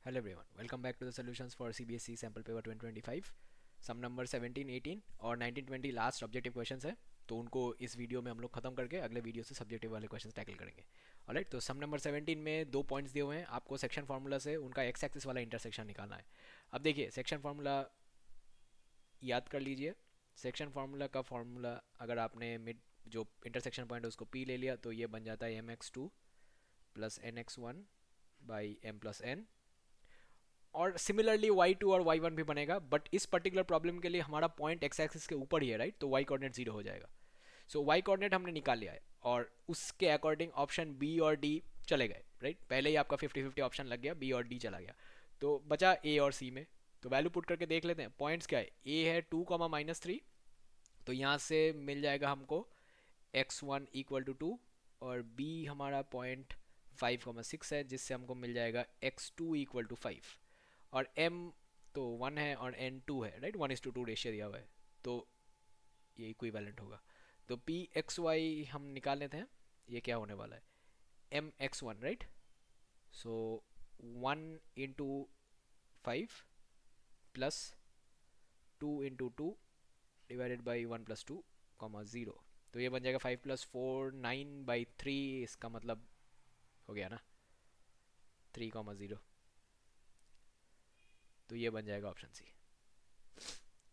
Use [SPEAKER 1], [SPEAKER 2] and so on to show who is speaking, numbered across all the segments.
[SPEAKER 1] Hello everyone, welcome back to the solutions for CBSE sample paper 2025. Some number 17, 18 और 19, 20 last objective questions है, तो उनको इस video में हम लोग खत्म करके अगले वीडियो से सब्जेक्टिव वाले क्वेश्चंस टैकल करेंगे। ऑलराइट, तो सम नंबर 17 में दो पॉइंट्स दिए हुए हैं आपको। सेक्शन फार्मूला से उनका एक्स एक्सिस वाला इंटरसेक्शन निकालना है। अब देखिए, सेक्शन फार्मूला याद कर लीजिए। सेक्शन फार्मूला का फार्मूला, अगर आपने मिड जो इंटरसेक्शन पॉइंट है उसको पी ले लिया, तो ये बन जाता है mx2 plus nx1 by m plus n। और सिमिलरली y2 और y1 भी बनेगा, बट इस पर्टिकुलर प्रॉब्लम के लिए हमारा पॉइंट एक्स एक्सिस के ऊपर ही है, राइट? तो y कोऑर्डिनेट जीरो हो जाएगा। सो y कोऑर्डिनेट हमने निकाल लिया है और उसके अकॉर्डिंग ऑप्शन बी और डी चले गए, राइट? पहले ही आपका 50-50 ऑप्शन लग गया, बी और डी चला गया, तो बचा ए और सी में। तो वैल्यू पुट करके देख लेते हैं। पॉइंट्स क्या है? ए है 2, -3, तो यहाँ से मिल जाएगा हमको x1 इक्वल टू 2, और b हमारा पॉइंट 5, 6 है, जिससे हमको मिल जाएगा x2 इक्वल टू 5। और m तो 1 है और n 2 है, राइट? 1:2 रेशियो दिया हुआ है, तो ये इक्विवेलेंट होगा। तो p x y हम निकाल लेते हैं। ये क्या होने वाला है? m x1, right? So 1 × 5 plus 2 × 2 divided by 1 + 2, 0। तो ये बन जाएगा 5 + 4 9/3। इसका मतलब हो गया ना 3, 0। तो ये बन जाएगा option C.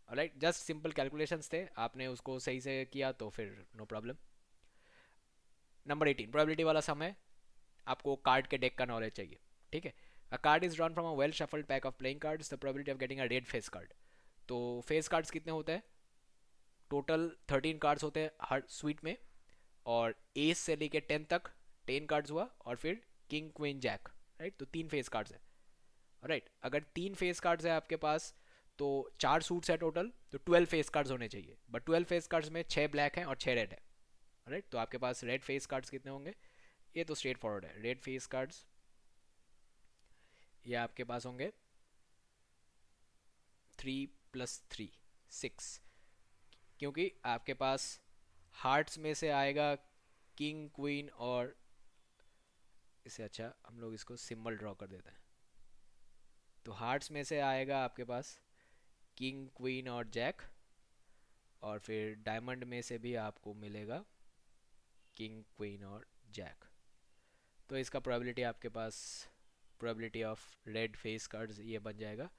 [SPEAKER 1] Alright, just simple calculations थे, आपने उसको सही से किया तो फिर नो प्रॉब्लम। नंबर 18 प्रोबेबिलिटी वाला सम है। आपको कार्ड के डेक का नॉलेज चाहिए, ठीक है? अ card is drawn from a well shuffled pack of playing cards, the probability of getting a red face card. तो फेस कार्ड्स कितने होते हैं? टोटल 13 कार्ड्स होते हैं हर स्वीट में, और एस से लेके 10 तक 10 कार्ड्स हुआ, और फिर किंग क्वीन जैक, राइट? तो तीन फेस कार्ड्स हैं। राइट, अगर तीन फेस कार्ड्स है आपके पास, तो चार सूट्स है टोटल, तो 12 फेस कार्ड्स होने चाहिए। बट 12 फेस कार्ड्स में 6 ब्लैक हैं और 6 रेड है। राइट, तो आपके पास रेड फेस कार्ड्स कितने होंगे? ये तो स्ट्रेट फॉरवर्ड है। रेड फेस कार्ड्स ये आपके पास होंगे 3 + 3 6, क्योंकि आपके पास हार्ट्स में से आएगा किंग क्वीन, और इससे अच्छा हम लोग इसको सिंबल ड्रॉ कर देते हैं। तो हार्ट्स में से आएगा आपके पास किंग क्वीन और जैक, और फिर डायमंड में से भी आपको मिलेगा किंग क्वीन और जैक। तो इसका प्रोबेबिलिटी आपके पास, probability of red face cards, ये बन जाएगा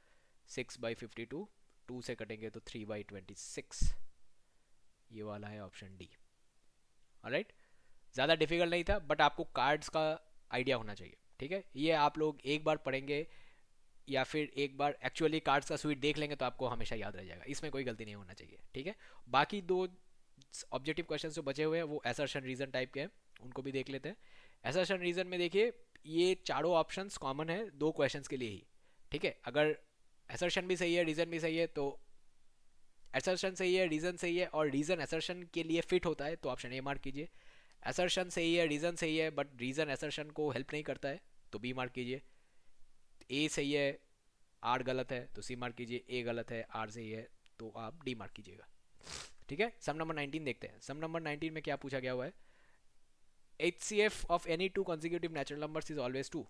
[SPEAKER 1] 6/52। 2 से कटेंगे तो 3/26। ये वाला है ऑप्शन डी। ऑलराइट, ज़्यादा डिफिकल्ट नहीं था, बट आपको कार्ड्स का आइडिया होना चाहिए, ठीक है? ये आप लोग एक बार पढ़ेंगे या फिर एक बार एक्चुअली कार्ड्स का स्वीट देख लेंगे तो आपको हमेशा याद रह जाएगा। इसमें कोई गलती नहीं होना चाहिए, ठीक है? बाकी दो ऑब्जेक्टिव क्वेश्चन जो बचे हुए हैं वो असर्शन रीजन टाइप के हैं, उनको भी देख लेते हैं। असर्शन रीजन में देखिए, ये चारों ऑप्शंस कॉमन है दो क्वेश्चंस के लिए ही, ठीक है? अगर असर्शन भी सही है, रीजन भी सही है, तो असर्शन सही है, रीजन सही है, और रीजन असर्शन के लिए फिट होता है, तो ऑप्शन ए मार्क कीजिए। असर्शन सही है, रीजन सही है, बट रीजन असर्शन को हेल्प नहीं करता है, तो बी मार्क कीजिए। ए सही है, आर गलत है, तो सी मार्क कीजिए। ए गलत है, आर सही है, तो आप डी मार्क कीजिएगा, ठीक है? सम नंबर 19 देखते हैं। सम नंबर 19 में क्या पूछा गया हुआ है? HCF of any two consecutive natural numbers is always 2।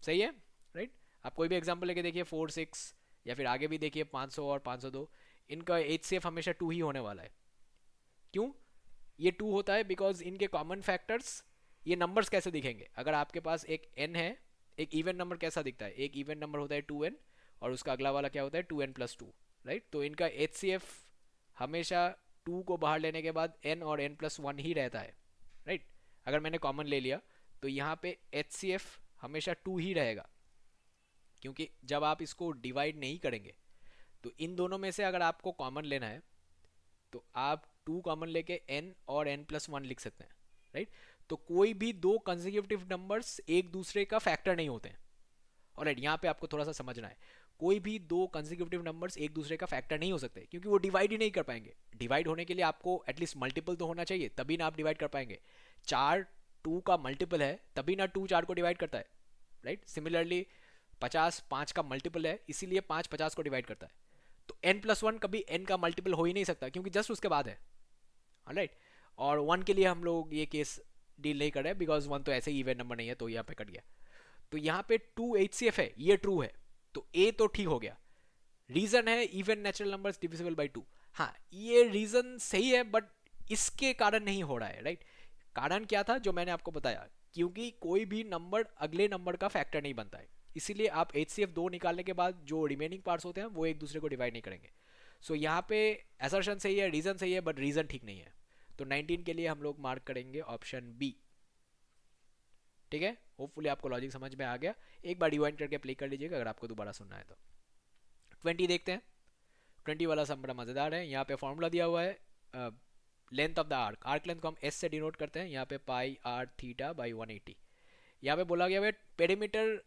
[SPEAKER 1] सही है, राइट? आप कोई भी एग्जांपल लेके देखिए, 4, 6, या फिर आगे भी देखिए 500 और 502, इनका HCF हमेशा 2 ही होने वाला है। क्यों ये 2 होता है? बिकॉज इनके कॉमन फैक्टर्स, ये नंबर्स कैसे दिखेंगे? अगर आपके पास एक n है, एक इवन नंबर कैसा दिखता है? एक इवन नंबर होता है 2n, और उसका अगला वाला क्या होता है? 2n+2, right? तो इनका HCF हमेशा 2 को बाहर लेने के बाद n और n+1 ही रहता है, राइट? अगर मैंने कॉमन ले लिया तो यहाँ पे HCF हमेशा 2 ही रहेगा, क्योंकि जब आप इसको डिवाइड नहीं करेंगे, तो इन दोनों में से अगर आपको कॉमन लेना है तो आप 2 कॉमन लेके n और n+1 लिख सकते हैं, राइट? तो कोई भी दो कंसेक्यूटिव नंबर्स एक दूसरे का फैक्टर नहीं होते हैं। ऑलराइट, यहाँ पे आपको थोड़ा सा समझना है। कोई भी दो कंसेक्यूटिव नंबर्स एक दूसरे का फैक्टर नहीं हो सकते, क्योंकि वो डिवाइड ही नहीं कर पाएंगे। डिवाइड होने के लिए आपको एटलीस्ट मल्टीपल तो होना चाहिए, तभी ना आप डिवाइड कर पाएंगे। 4 2 का मल्टीपल है, तभी ना 2 4 को डिवाइड करता है, राइट? सिमिलरली 50 5 का मल्टीपल है, इसीलिए 5 50 को डिवाइड करता है। तो n+1 कभी n का मल्टीपल हो ही नहीं सकता, क्योंकि जस्ट उसके बाद है। ऑलराइट, और 1 के लिए हम लोग ये केस डील नहीं कर रहे, बिकॉज 1 तो ऐसे ही इवन नंबर नहीं है, तो यहाँ पे कट गया। तो यहाँ पे 2 HCF है, ये ट्रू है, तो ए तो ठीक हो गया। रीजन है even natural numbers divisible by 2। हाँ, ये रीजन सही है, बट इसके कारण नहीं हो रहा है, राइट। कारण क्या था जो मैंने आपको बताया, क्योंकि कोई भी नंबर अगले नंबर का फैक्टर नहीं बनता है, इसीलिए आप HCF 2 निकालने के बाद जो रिमेनिंग पार्ट्स होते हैं वो एक दूसरे को डिवाइड नहीं करेंगे। सो यहाँ पे असर्शन सही है, रीजन सही है, बट रीजन ठीक नहीं है। तो 19 के लिए हम लोग मार्क करेंगे ऑप्शन बी। ठीक है, होपफुली आपको लॉजिक समझ में आ गया। एक बार रिवाइंड करके प्ले कर लीजिएगा अगर आपको दोबारा सुनना है तो। 20 देखते हैं। 20 वाला सब बड़ा मज़ेदार है। यहाँ पे फॉर्मूला दिया हुआ है length of the arc. Arc length को हम एस से डिनोट करते हैं, यहाँ पे पाई आर थीटा बाई 180। यहाँ पे बोला गया है पेरीमीटर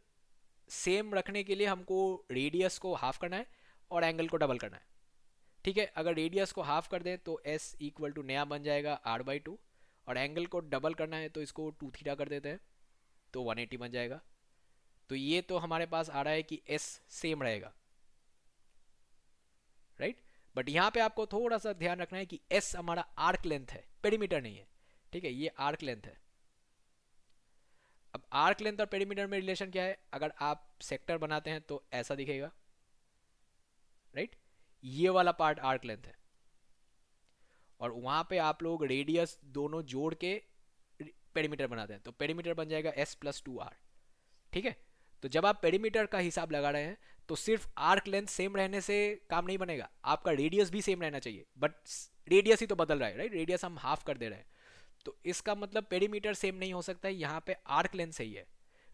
[SPEAKER 1] सेम रखने के लिए हमको रेडियस को हाफ करना है और एंगल को डबल करना है। ठीक है, अगर रेडियस को हाफ कर दें तो एस इक्वल टू नया बन जाएगा आर बाई 2, और एंगल को डबल करना है तो इसको 2 थीटा कर देते हैं तो 180 बन जाएगा। तो ये तो हमारे पास आ रहा है कि एस सेम रहेगा, राइट। बट यहाँ पे आपको थोड़ा सा ध्यान रखना है कि एस हमारा आर्क लेंथ है, पेरीमीटर नहीं है। ठीक है, ये आर्क लेंथ है। अब आर्क लेंथ और पेरीमीटर में रिलेशन क्या है, अगर आप सेक्टर बनाते हैं तो ऐसा दिखेगा, राइट। ये वाला पार्ट आर्क लेंथ है, और वहां पे आप लोग रेडियस दोनों जोड़ के पेरीमीटर बनाते हैं, तो पेरीमीटर बन जाएगा एस प्लस 2 आर। ठीक है, तो जब आप पेरीमीटर का हिसाब लगा रहे हैं तो सिर्फ आर्क लेंथ सेम रहने से काम नहीं बनेगा, आपका रेडियस भी सेम रहना चाहिए। बट रेडियस ही तो बदल रहा है, राइट, रेडियस हम हाफ कर दे रहे हैं, तो इसका मतलब पेरीमीटर सेम नहीं हो सकता है। यहाँ पे आर्क लेंथ सही है।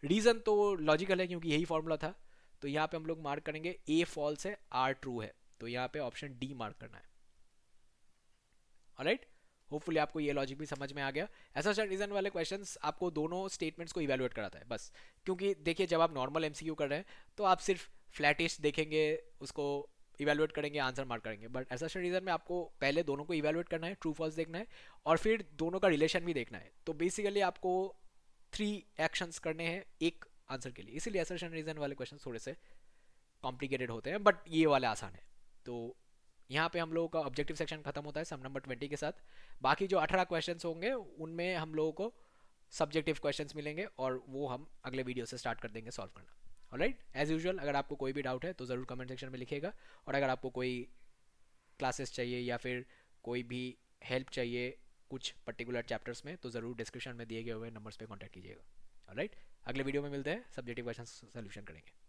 [SPEAKER 1] रीजन तो लॉजिकल है क्योंकि यही फॉर्मूला था। तो यहाँ पे हम लोग मार्क करेंगे ए फॉल्स है, आर ट्रू है, तो यहाँ पे ऑप्शन डी मार्क करना है। ऑलराइट, होपफुली आपको ये लॉजिक भी समझ में आ गया। ऐसा रीजन वाले क्वेश्चंस आपको दोनों स्टेटमेंट्स को इवेलुएट कराता है बस, क्योंकि देखिए जब आप नॉर्मल एमसीक्यू कर रहे हैं तो आप सिर्फ फ्लैटिश देखेंगे, उसको इवेलुएट करेंगे, आंसर मार्क करेंगे। बट ऐसा रीजन में आपको पहले दोनों को इवेलुएट करना है, ट्रू फॉल्स देखना है, और फिर दोनों का रिलेशन भी देखना है। तो बेसिकली आपको 3 एक्शंस करने हैं एक आंसर के लिए, इसीलिए असर्शन रीजन वाले क्वेश्चन थोड़े से कॉम्प्लिकेटेड होते हैं, बट ये वाले आसान है। तो यहाँ पे हम लोगों का ऑब्जेक्टिव सेक्शन खत्म होता है सम नंबर 20 के साथ। बाकी जो 18 क्वेश्चंस होंगे उनमें हम लोगों को सब्जेक्टिव क्वेश्चंस मिलेंगे, और वो हम अगले वीडियो से स्टार्ट कर देंगे सॉल्व करना। ऑलराइट, एज यूजुअल अगर आपको कोई भी डाउट है तो ज़रूर कमेंट सेक्शन में लिखिएगा, और अगर आपको कोई क्लासेस चाहिए या फिर कोई भी हेल्प चाहिए कुछ पर्टिकुलर चैप्टर्स में, तो ज़रूर डिस्क्रिप्शन में दिए गए हुए नंबर्स पे कांटेक्ट कीजिएगा। ऑलराइट, अगले वीडियो में मिलते हैं, सब्जेक्टिव क्वेश्चन सोल्यूशन करेंगे।